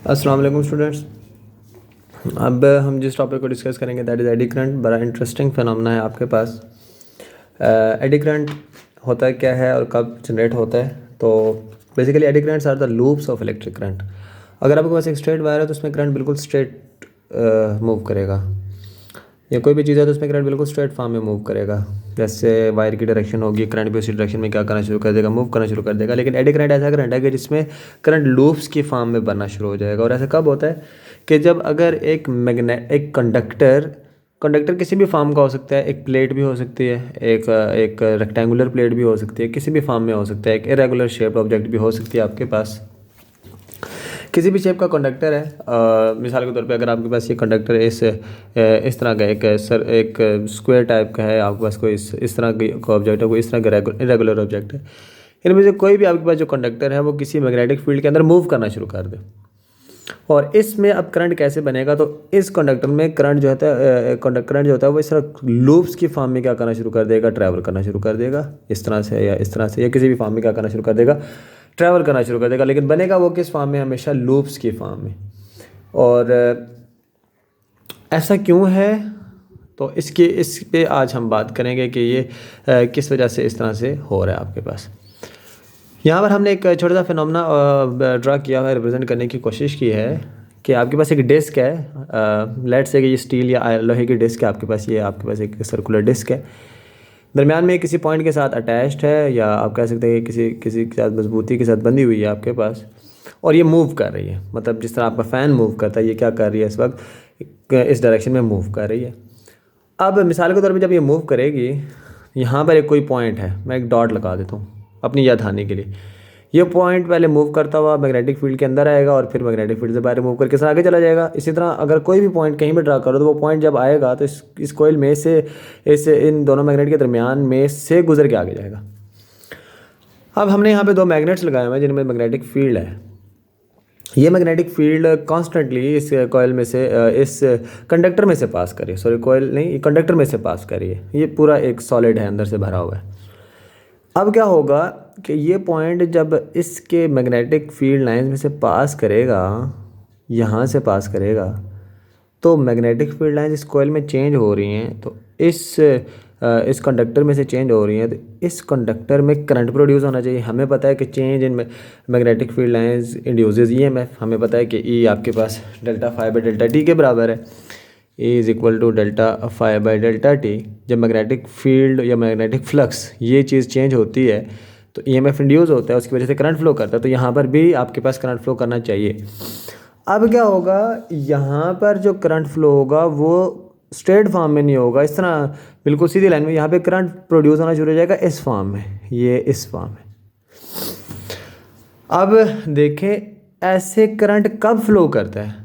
अस्सलाम वालेकुम स्टूडेंट्स। अब हम जिस टॉपिक को डिस्कस करेंगे दैट इज़ एडी करंट। बड़ा इंटरेस्टिंग फिनोमेना है आपके पास। एडी करंट होता है क्या है और कब जनरेट होता है? तो basically eddy currents are the loops of electric current. अगर आपके पास एक स्ट्रेट वायर है तो उसमें करंट बिल्कुल स्ट्रेट मूव करेगा, या कोई भी चीज़ है तो उसमें करंट बिल्कुल स्ट्रेट फॉर्म में मूव करेगा। जैसे वायर की डायरेक्शन होगी, करंट भी उसी डायरेक्शन में क्या करना शुरू कर देगा, मूव करना शुरू कर देगा। लेकिन एडी करंट ऐसा करंट है कि जिसमें करंट लूप्स की फॉर्म में बनना शुरू हो जाएगा। और ऐसा कब होता है कि जब अगर एक कंडक्टर किसी भी फॉर्म का हो सकता है, एक प्लेट भी हो सकती है, एक रेक्टेंगुलर प्लेट भी हो सकती है, किसी भी फॉर्म में हो सकता है, एक इरेगुलर शेप्ड ऑब्जेक्ट भी हो सकती है आपके पास। किसी भी शेप का कंडक्टर है। मिसाल के तौर पे अगर आपके पास ये कंडक्टर इस तरह का एक स्क्वायर टाइप का है, आपके पास कोई इस तरह का ऑब्जेक्ट है, कोई इस तरह का इरेगुलर ऑब्जेक्ट है, इनमें से कोई भी आपके पास जो कंडक्टर है वो किसी मैग्नेटिक फील्ड के अंदर मूव करना शुरू कर दे। और इसमें अब करंट कैसे बनेगा? तो इस कंडक्टर में करंट जो होता है वो इस तरह लूप्स की फॉर्म में क्या करना शुरू कर देगा, ट्रैवल करना शुरू कर देगा, इस तरह से या इस तरह से, या किसी भी फॉर्म में क्या करना शुरू कर देगा, ट्रैवल करना शुरू कर देगा। लेकिन बनेगा वो किस फॉर्म में? हमेशा लूप्स की फॉर्म में। और ऐसा क्यों है? तो इस पे आज हम बात करेंगे कि ये किस वजह से इस तरह से हो रहा है आपके पास। यहाँ पर हमने एक छोटा सा फिनोमेना ड्रा किया हुआ है, रिप्रेजेंट करने की कोशिश की है कि आपके पास एक डिस्क है। लेट्स से कि ये स्टील या लोहे की डिस्क है आपके पास। ये आपके पास एक सर्कुलर डिस्क है, दरमियान में किसी पॉइंट के साथ अटैच्ड है, या आप कह सकते हैं कि किसी के साथ मजबूती के साथ बंधी हुई है आपके पास। और ये मूव कर रही है, मतलब जिस तरह आपका फ़ैन मूव करता है, ये क्या कर रही है इस वक्त? इस डायरेक्शन में मूव कर रही है। अब मिसाल के तौर पे जब ये मूव करेगी, यहाँ पर एक कोई पॉइंट है, मैं एक डॉट लगा देता हूँ अपनी याद आने के लिए। ये पॉइंट पहले मूव करता हुआ मैग्नेटिक फील्ड के अंदर आएगा और फिर मैग्नेटिक फील्ड से बाहर मूव करके सर आगे चला जाएगा। इसी तरह अगर कोई भी पॉइंट कहीं भी ड्रा करो तो वो पॉइंट जब आएगा तो इस कोयल में से इन दोनों मैग्नेट के दरमियान में से गुजर के आगे जाएगा। अब हमने यहाँ पे दो मैग्नेट्स लगाए हुए हैं जिनमें मैग्नेटिक फील्ड है। ये मैग्नेटिक फील्ड कॉन्स्टेंटली इस कोयल में से इस कंडक्टर में से पास करिए, सॉरी कोयल नहीं, कंडक्टर में से पास करिए। ये पूरा एक सॉलिड है, अंदर से भरा हुआ है। अब क्या होगा कि ये पॉइंट जब इसके मैग्नेटिक फील्ड लाइन में से पास करेगा, यहाँ से पास करेगा, तो मैग्नेटिक फील्ड लाइन इस कोयल में चेंज हो रही हैं, तो इस कंडक्टर में से चेंज हो रही हैं, तो इस कंडक्टर में करंट प्रोड्यूस होना चाहिए। हमें पता है कि change in magnetic field lines induces EMF. हमें पता है कि ई आपके पास delta phi by delta T के बराबर है। A is equal to delta phi by delta T. जब मैग्नेटिक फील्ड या मैग्नेटिक फ्लक्स ये चीज़ चेंज होती है तो ईएमएफ इंड्यूस होता है, उसकी वजह से करंट फ्लो करता है। तो यहाँ पर भी आपके पास करंट फ्लो करना चाहिए। अब क्या होगा, यहाँ पर जो करंट फ्लो होगा वो स्ट्रेट फॉर्म में नहीं होगा, इस तरह बिल्कुल सीधी लाइन में। यहाँ पे करंट प्रोड्यूस होना शुरू हो जाएगा इस फॉर्म में, ये इस फॉर्म में। अब देखें ऐसे करंट कब फ्लो करता है?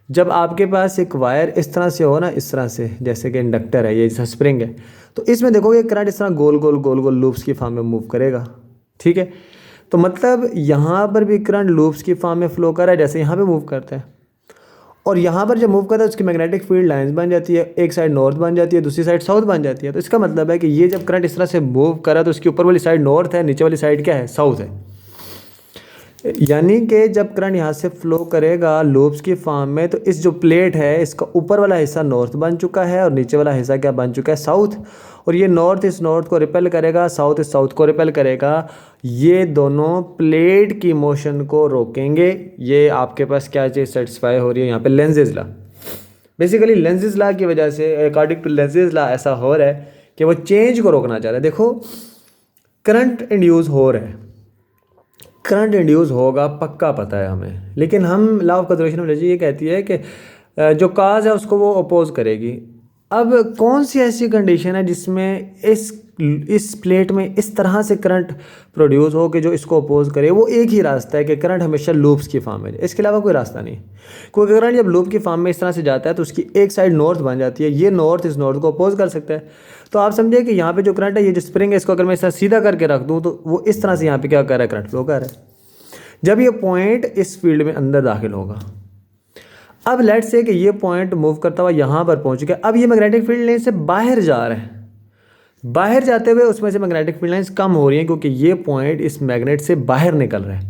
जब आपके पास एक वायर इस तरह से हो ना, इस तरह से, जैसे कि इंडक्टर है, ये जैसा स्प्रिंग है, तो इसमें देखोगे करंट इस तरह गोल गोल गोल गोल लूप्स की फॉर्म में मूव करेगा। ठीक है, तो मतलब यहाँ पर भी करंट लूप्स की फॉर्म में फ्लो कर रहा है, जैसे यहाँ पे मूव करता है। और यहाँ पर जब मूव करता है उसकी मैग्नेटिक फील्ड लाइंस बन जाती है, एक साइड नॉर्थ बन जाती है, दूसरी साइड साउथ बन जाती है। तो इसका मतलब है कि ये जब करंट इस तरह से मूव कर रहा है तो उसकी ऊपर वाली साइड नॉर्थ है, नीचे वाली साइड क्या है? साउथ है। यानी कि जब करंट यहाँ से फ्लो करेगा लूप्स की फॉर्म में, तो इस जो प्लेट है इसका ऊपर वाला हिस्सा नॉर्थ बन चुका है और नीचे वाला हिस्सा क्या बन चुका है? साउथ। और ये नॉर्थ इस नॉर्थ को रिपेल करेगा, साउथ इस साउथ को रिपेल करेगा। ये दोनों प्लेट की मोशन को रोकेंगे। ये आपके पास क्या चीज़ सेटिस्फाई हो रही है यहाँ पे? Lenses law. Basically lenses law की वजह से, अकॉर्डिंग टू लेंजेज लॉ, ऐसा हो रहा है कि वो चेंज को रोकना चाह रहा है। देखो करंट इंड्यूस हो रहा है, करंट इंड्यूस होगा पक्का पता है हमें, लेकिन हम law of conservation of energy ये कहती है कि जो काज है उसको वो अपोज करेगी। अब कौन सी ऐसी कंडीशन है जिसमें इस प्लेट में इस तरह से करंट प्रोड्यूस हो कि जो इसको अपोज करे? वो एक ही रास्ता है कि करंट हमेशा लूप्स की फॉर्म में, इसके अलावा कोई रास्ता नहीं। क्योंकि करंट जब लूप की फॉर्म में इस तरह से जाता है तो उसकी एक साइड नॉर्थ बन जाती है, ये नॉर्थ इस नॉर्थ को अपोज कर सकता है। तो आप समझिए कि यहाँ पे जो करंट है, ये जो स्प्रिंग है, इसको अगर मैं इस तरह सीधा करके रख दूँ तो वो इस तरह से यहाँ पे क्या कर रहा है? करंट फ्लो कर रहा है। जब ये पॉइंट इस फील्ड में अंदर दाखिल होगा, अब लेट्स से कि ये पॉइंट मूव करता हुआ यहाँ पर पहुँच गया। अब ये मैग्नेटिक फील्ड लाइन से बाहर जा रहा है, बाहर जाते हुए उसमें से मैग्नेटिक फील्ड लाइंस कम हो रही हैं क्योंकि ये पॉइंट इस मैग्नेट से बाहर निकल रहा है।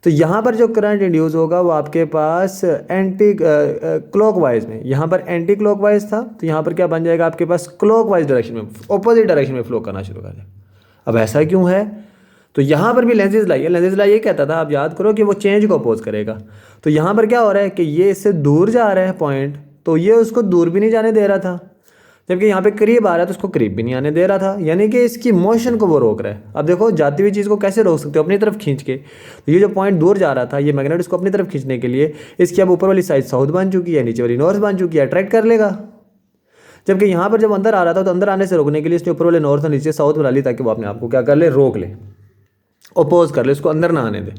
तो यहाँ पर जो करंट इंड्यूस होगा वो आपके पास एंटी क्लॉकवाइज में, यहाँ पर एंटी क्लॉकवाइज था तो यहाँ पर क्या बन जाएगा आपके पास क्लॉकवाइज डायरेक्शन में, ऑपोजिट डायरेक्शन में फ्लो करना शुरू कर देगा। अब ऐसा क्यों है? तो यहाँ पर भी लेंसेज ला, ये कहता था, आप याद करो कि वो चेंज को अपोज करेगा। तो यहाँ पर क्या हो रहा है कि ये इससे दूर जा रहा है पॉइंट, तो ये उसको दूर भी नहीं जाने दे रहा था, जबकि यहाँ पे करीब आ रहा है तो उसको करीब भी नहीं आने दे रहा था, यानी कि इसकी मोशन को वो रोक रहा है। अब देखो जाती हुई चीज़ को कैसे रोक सकते हो? अपनी तरफ खींच के। तो ये जो पॉइंट दूर जा रहा था, ये मैग्नेट इसको अपनी तरफ खींचने के लिए इसकी अब ऊपर वाली साइड साउथ बन चुकी है, नीचे वाली नॉर्थ बन चुकी है, अट्रैक्ट कर लेगा। जबकि यहाँ पर जब अंदर आ रहा था तो अंदर आने से रोकने के लिए इसने ऊपर वाले नॉर्थ और नीचे साउथ बना ली, ताकि वो अपने आप को क्या कर ले, रोक ले, अपोज कर ले, उसको अंदर ना आने दे।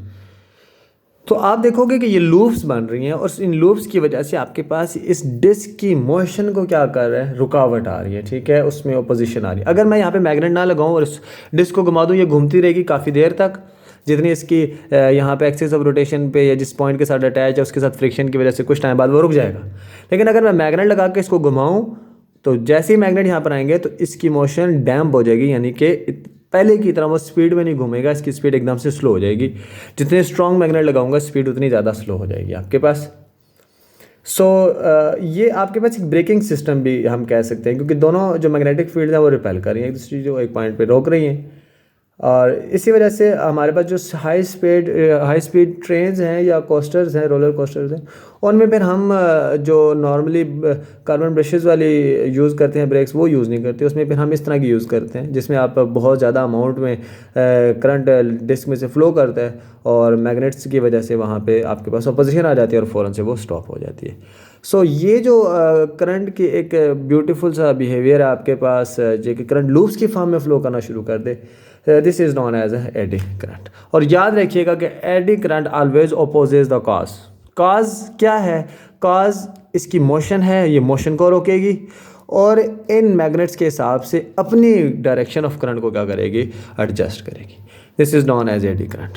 तो आप देखोगे कि ये लूप्स बन रही हैं और इन लूप्स की वजह से आपके पास इस डिस्क की मोशन को क्या कर रहा है, रुकावट आ रही है, ठीक है, उसमें ओपोजिशन आ रही है। अगर मैं यहाँ पे मैग्नेट ना लगाऊं और इस डिस्क को घुमा दूं, ये घूमती रहेगी काफ़ी देर तक, जितनी इसकी यहाँ पे एक्सिस ऑफ रोटेशन पे या जिस पॉइंट के साथ अटैच है उसके साथ फ्रिक्शन की वजह से कुछ टाइम बाद वो रुक जाएगा। लेकिन अगर मैं मैग्नेट लगा के इसको घुमाऊँ तो जैसे ही मैग्नेट यहाँ पर आएंगे तो इसकी मोशन डैम्प हो जाएगी, यानी कि पहले की तरह वो स्पीड में नहीं घूमेगा, इसकी स्पीड एकदम से स्लो हो जाएगी। जितने स्ट्रॉन्ग मैग्नेट लगाऊंगा स्पीड उतनी ज़्यादा स्लो हो जाएगी आपके पास। ये आपके पास एक ब्रेकिंग सिस्टम भी हम कह सकते हैं, क्योंकि दोनों जो मैग्नेटिक फील्ड है वो रिपेल कर रही हैं एक दूसरी, जो एक पॉइंट पे रोक रही हैं। और इसी वजह से हमारे पास जो हाई स्पीड ट्रेन्स हैं या कोस्टर्स हैं, रोलर कोस्टर्स हैं, उनमें फिर हम जो नॉर्मली कार्बन ब्रशेस वाली यूज़ करते हैं ब्रेक्स, वो यूज़ नहीं करते। उसमें फिर हम इस तरह की यूज़ करते हैं जिसमें आप बहुत ज़्यादा अमाउंट में करंट डिस्क में से फ़्लो करता है और मैग्नेट्स की वजह से वहाँ पे आपके पास अपोजिशन आ जाती है और फ़ौरन से वो स्टॉप हो जाती है। ये जो करंट की एक ब्यूटीफुल सा बिहेवियर है आपके पास, जो कि करंट लूप्स की फॉर्म में फ़्लो करना शुरू कर दे, this is known as eddy current. और याद रखिएगा कि eddy current always opposes the cause. Cause क्या है? कॉज इसकी मोशन है, ये मोशन को रोकेगी और इन मैग्नेट्स के हिसाब से अपनी डायरेक्शन ऑफ करंट को क्या करेगी, एडजस्ट करेगी। This is known as eddy current.